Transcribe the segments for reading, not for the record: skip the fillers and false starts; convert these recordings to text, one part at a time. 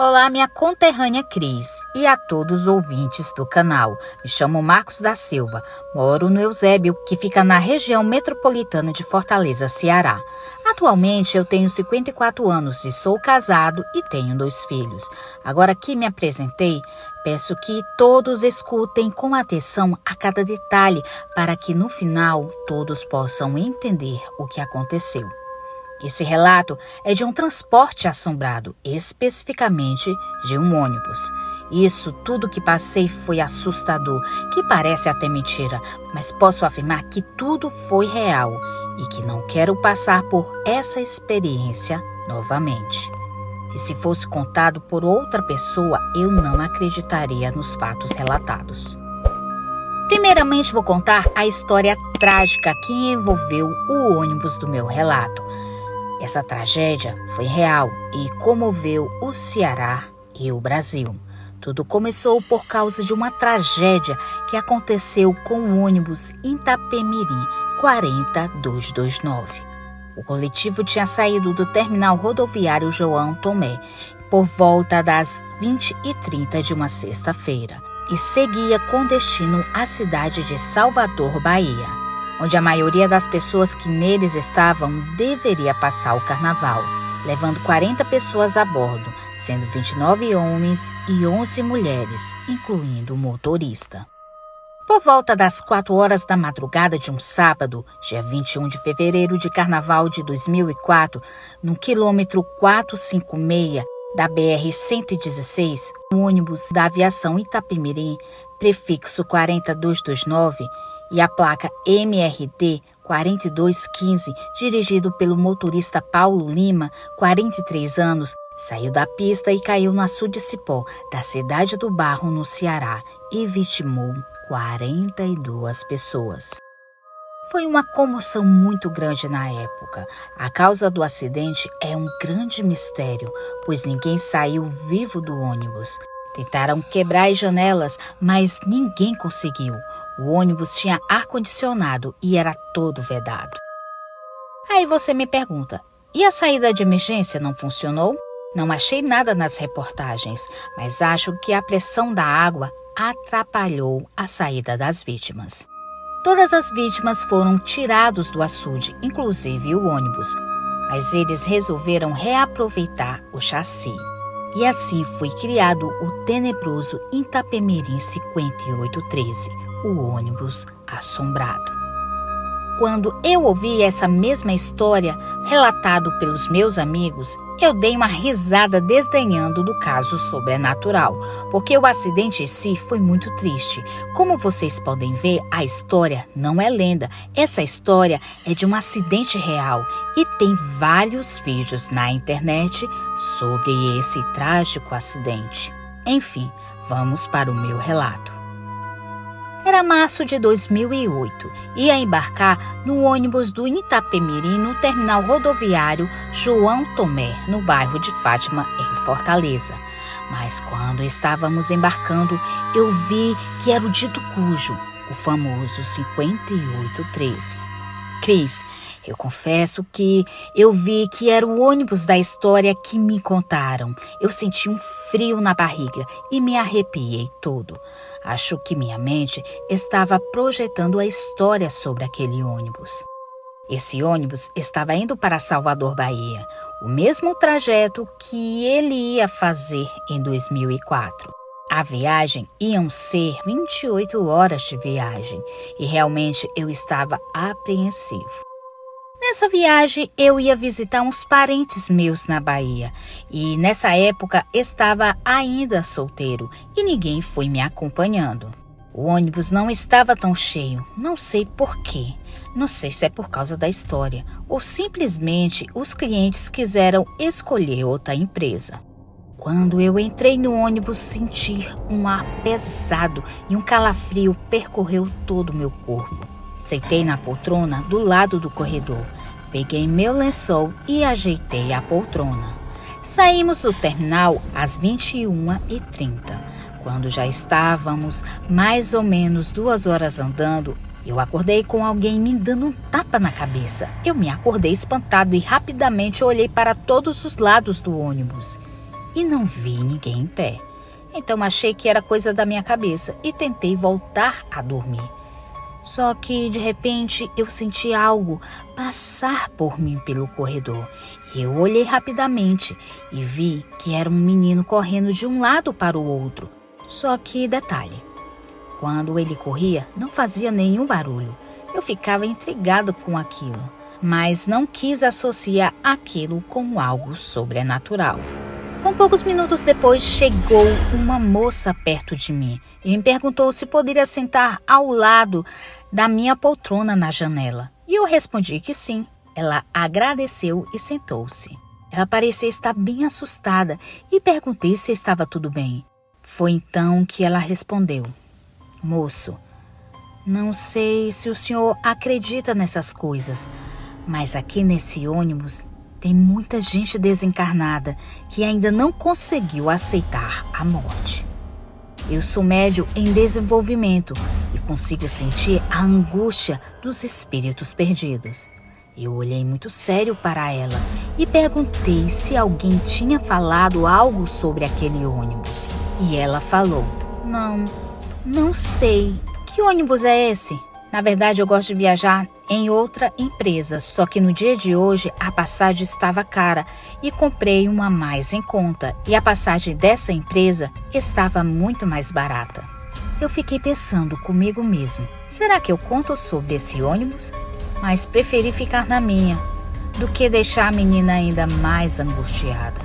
Olá, minha conterrânea Cris e a todos os ouvintes do canal. Me chamo Marcos da Silva, moro no Eusébio, que fica na região metropolitana de Fortaleza, Ceará. Atualmente eu tenho 54 anos e sou casado e tenho 2 filhos. Agora que me apresentei, peço que todos escutem com atenção a cada detalhe para que no final todos possam entender o que aconteceu. Esse relato é de um transporte assombrado, especificamente de um ônibus. Isso tudo que passei foi assustador, que parece até mentira, mas posso afirmar que tudo foi real e que não quero passar por essa experiência novamente. E se fosse contado por outra pessoa, eu não acreditaria nos fatos relatados. Primeiramente vou contar a história trágica que envolveu o ônibus do meu relato. Essa tragédia foi real e comoveu o Ceará e o Brasil. Tudo começou por causa de uma tragédia que aconteceu com o ônibus Itapemirim 40229. O coletivo tinha saído do terminal rodoviário João Tomé por volta das 20h30 de uma sexta-feira e seguia com destino à cidade de Salvador, Bahia, onde a maioria das pessoas que neles estavam deveria passar o carnaval, levando 40 pessoas a bordo, sendo 29 homens e 11 mulheres, incluindo o motorista. Por volta das 4 horas da madrugada de um sábado, dia 21 de fevereiro de carnaval de 2004, no quilômetro 456 da BR-116, o ônibus da aviação Itapemirim, prefixo 40229, e a placa MRT 4215, dirigido pelo motorista Paulo Lima, 43 anos, saiu da pista e caiu no açude de Cipó, da cidade do Barro, no Ceará, e vitimou 42 pessoas. Foi uma comoção muito grande na época. A causa do acidente é um grande mistério, pois ninguém saiu vivo do ônibus. Tentaram quebrar as janelas, mas ninguém conseguiu. O ônibus tinha ar-condicionado e era todo vedado. Aí você me pergunta, e a saída de emergência não funcionou? Não achei nada nas reportagens, mas acho que a pressão da água atrapalhou a saída das vítimas. Todas as vítimas foram tirados do açude, inclusive o ônibus, mas eles resolveram reaproveitar o chassi. E assim foi criado o tenebroso Itapemirim 5813, o ônibus assombrado. Quando eu ouvi essa mesma história relatado pelos meus amigos, eu dei uma risada desdenhando do caso sobrenatural, porque o acidente em si foi muito triste. Como vocês podem ver, a história não é lenda. Essa história é de um acidente real e tem vários vídeos na internet sobre esse trágico acidente. Enfim, vamos para o meu relato. Era março de 2008. Ia embarcar no ônibus do Itapemirim no terminal rodoviário João Tomé, no bairro de Fátima, em Fortaleza. Mas quando estávamos embarcando, eu vi que era o dito cujo, o famoso 5813. Cris, eu confesso que eu vi que era o ônibus da história que me contaram. Eu senti um frio na barriga e me arrepiei todo. Acho que minha mente estava projetando a história sobre aquele ônibus. Esse ônibus estava indo para Salvador, Bahia, o mesmo trajeto que ele ia fazer em 2004. A viagem iam ser 28 horas de viagem e realmente eu estava apreensivo. Nessa viagem, eu ia visitar uns parentes meus na Bahia e nessa época estava ainda solteiro e ninguém foi me acompanhando. O ônibus não estava tão cheio, não sei por quê. Não sei se é por causa da história ou simplesmente os clientes quiseram escolher outra empresa. Quando eu entrei no ônibus, senti um ar pesado e um calafrio percorreu todo o meu corpo. Sentei na poltrona do lado do corredor, peguei meu lençol e ajeitei a poltrona. Saímos do terminal às 21h30. Quando já estávamos mais ou menos 2 horas andando, eu acordei com alguém me dando um tapa na cabeça. Eu me acordei espantado e rapidamente olhei para todos os lados do ônibus. e não vi ninguém em pé. Então achei que era coisa da minha cabeça e tentei voltar a dormir. Só que, de repente, eu senti algo passar por mim pelo corredor. Eu olhei rapidamente e vi que era um menino correndo de um lado para o outro. Só que, detalhe, quando ele corria, não fazia nenhum barulho. Eu ficava intrigada com aquilo, mas não quis associar aquilo com algo sobrenatural. Com poucos minutos depois, chegou uma moça perto de mim e me perguntou se poderia sentar ao lado da minha poltrona na janela. E eu respondi que sim. Ela agradeceu e sentou-se. Ela parecia estar bem assustada e perguntei se estava tudo bem. Foi então que ela respondeu: "Moço, não sei se o senhor acredita nessas coisas, mas aqui nesse ônibus tem muita gente desencarnada que ainda não conseguiu aceitar a morte. Eu sou médium em desenvolvimento e consigo sentir a angústia dos espíritos perdidos." Eu olhei muito sério para ela e perguntei se alguém tinha falado algo sobre aquele ônibus. E ela falou: Não sei. Que ônibus é esse?" Na verdade, eu gosto de viajar em outra empresa, só que no dia de hoje a passagem estava cara e comprei uma mais em conta, e a passagem dessa empresa estava muito mais barata. Eu fiquei pensando comigo mesmo: será que eu conto sobre esse ônibus? Mas preferi ficar na minha, do que deixar a menina ainda mais angustiada.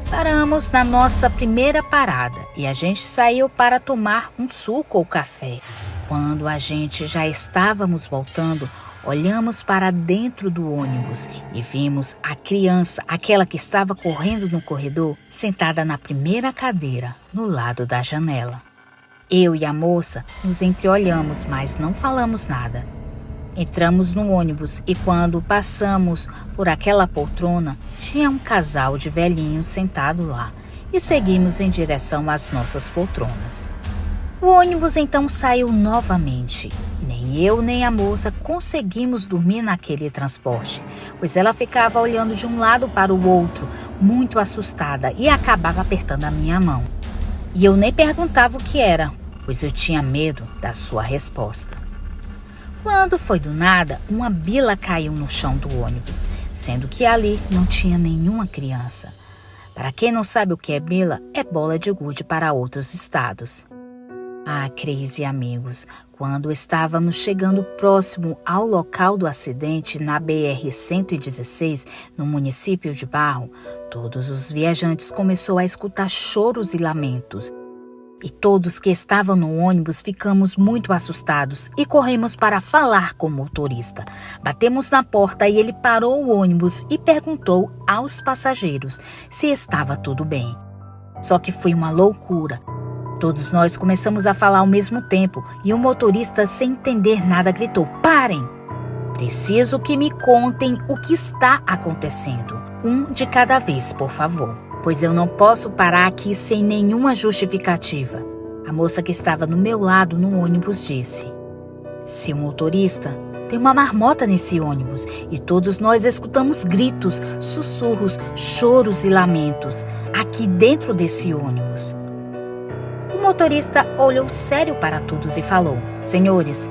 Paramos na nossa primeira parada e a gente saiu para tomar um suco ou café. Quando a gente já estávamos voltando, olhamos para dentro do ônibus e vimos a criança, aquela que estava correndo no corredor, sentada na primeira cadeira, no lado da janela. Eu e a moça nos entreolhamos, mas não falamos nada. Entramos no ônibus e quando passamos por aquela poltrona, tinha um casal de velhinhos sentado lá e seguimos em direção às nossas poltronas. O ônibus então saiu novamente. Nem eu nem a moça conseguimos dormir naquele transporte, pois ela ficava olhando de um lado para o outro, muito assustada, e acabava apertando a minha mão. E eu nem perguntava o que era, pois eu tinha medo da sua resposta. Quando foi do nada, uma bila caiu no chão do ônibus, sendo que ali não tinha nenhuma criança. Para quem não sabe o que é bila, é bola de gude para outros estados. Ah, Cris e amigos, quando estávamos chegando próximo ao local do acidente na BR-116, no município de Barro, todos os viajantes começaram a escutar choros e lamentos. E todos que estavam no ônibus ficamos muito assustados e corremos para falar com o motorista. Batemos na porta e ele parou o ônibus e perguntou aos passageiros se estava tudo bem. Só que foi uma loucura. Todos nós começamos a falar ao mesmo tempo e o motorista, sem entender nada, gritou: "Parem! Preciso que me contem o que está acontecendo. Um de cada vez, por favor, pois eu não posso parar aqui sem nenhuma justificativa." A moça que estava no meu lado no ônibus disse: "Seu motorista, tem uma marmota nesse ônibus e todos nós escutamos gritos, sussurros, choros e lamentos aqui dentro desse ônibus." O motorista olhou sério para todos e falou: "Senhores,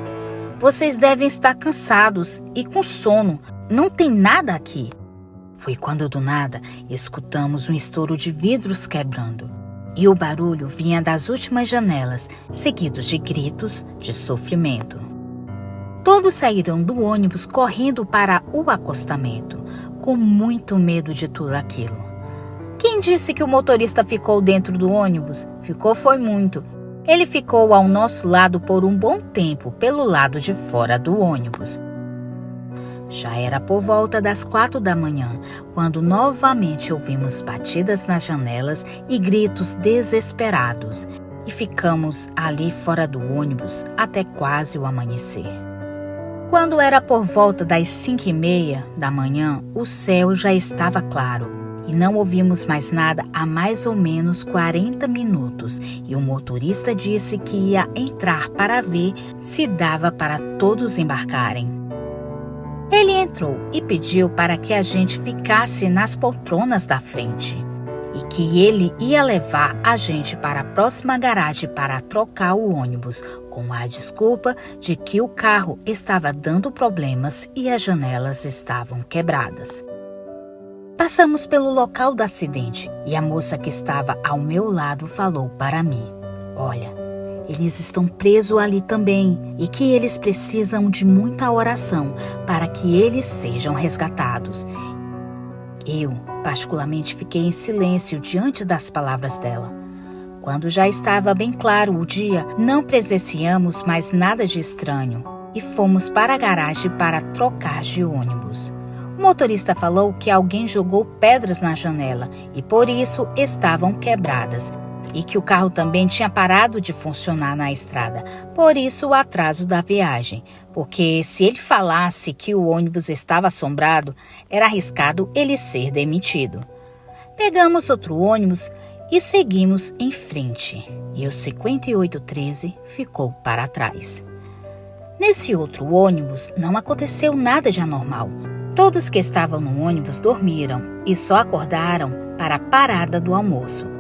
vocês devem estar cansados e com sono. Não tem nada aqui." Foi quando do nada escutamos um estouro de vidros quebrando. E o barulho vinha das últimas janelas, seguidos de gritos de sofrimento. Todos saíram do ônibus correndo para o acostamento, com muito medo de tudo aquilo. Quem disse que o motorista ficou dentro do ônibus? Ficou foi muito. Ele ficou ao nosso lado por um bom tempo, pelo lado de fora do ônibus. Já era por volta das 4 da manhã, quando novamente ouvimos batidas nas janelas e gritos desesperados, e ficamos ali fora do ônibus até quase o amanhecer. Quando era por volta das 5:30 da manhã, o céu já estava claro. E não ouvimos mais nada há mais ou menos 40 minutos e o motorista disse que ia entrar para ver se dava para todos embarcarem. Ele entrou e pediu para que a gente ficasse nas poltronas da frente. e que ele ia levar a gente para a próxima garagem para trocar o ônibus, com a desculpa de que o carro estava dando problemas e as janelas estavam quebradas. Passamos pelo local do acidente e a moça que estava ao meu lado falou para mim: "Olha, eles estão presos ali também e que eles precisam de muita oração para que eles sejam resgatados." Eu, particularmente, fiquei em silêncio diante das palavras dela. Quando já estava bem claro o dia, não presenciamos mais nada de estranho e fomos para a garagem para trocar de ônibus. O motorista falou que alguém jogou pedras na janela e por isso estavam quebradas e que o carro também tinha parado de funcionar na estrada, por isso o atraso da viagem, porque se ele falasse que o ônibus estava assombrado, era arriscado ele ser demitido. Pegamos outro ônibus e seguimos em frente e o 5813 ficou para trás. Nesse outro ônibus não aconteceu nada de anormal. Todos que estavam no ônibus dormiram e só acordaram para a parada do almoço.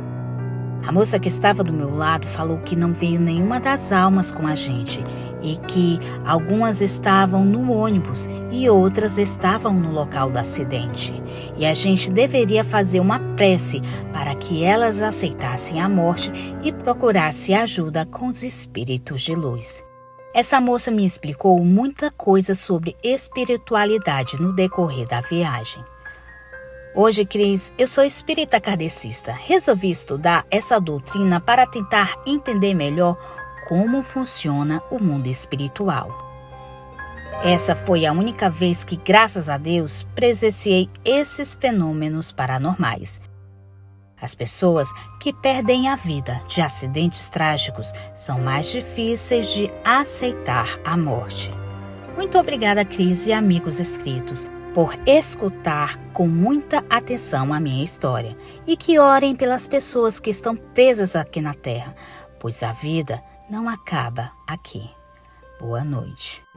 A moça que estava do meu lado falou que não veio nenhuma das almas com a gente e que algumas estavam no ônibus e outras estavam no local do acidente. E a gente deveria fazer uma prece para que elas aceitassem a morte e procurassem ajuda com os espíritos de luz. Essa moça me explicou muita coisa sobre espiritualidade no decorrer da viagem. Hoje, Cris, eu sou espírita kardecista. Resolvi estudar essa doutrina para tentar entender melhor como funciona o mundo espiritual. Essa foi a única vez que, graças a Deus, presenciei esses fenômenos paranormais. As pessoas que perdem a vida de acidentes trágicos são mais difíceis de aceitar a morte. Muito obrigada, Cris e amigos inscritos, por escutar com muita atenção a minha história e que orem pelas pessoas que estão presas aqui na Terra, pois a vida não acaba aqui. Boa noite.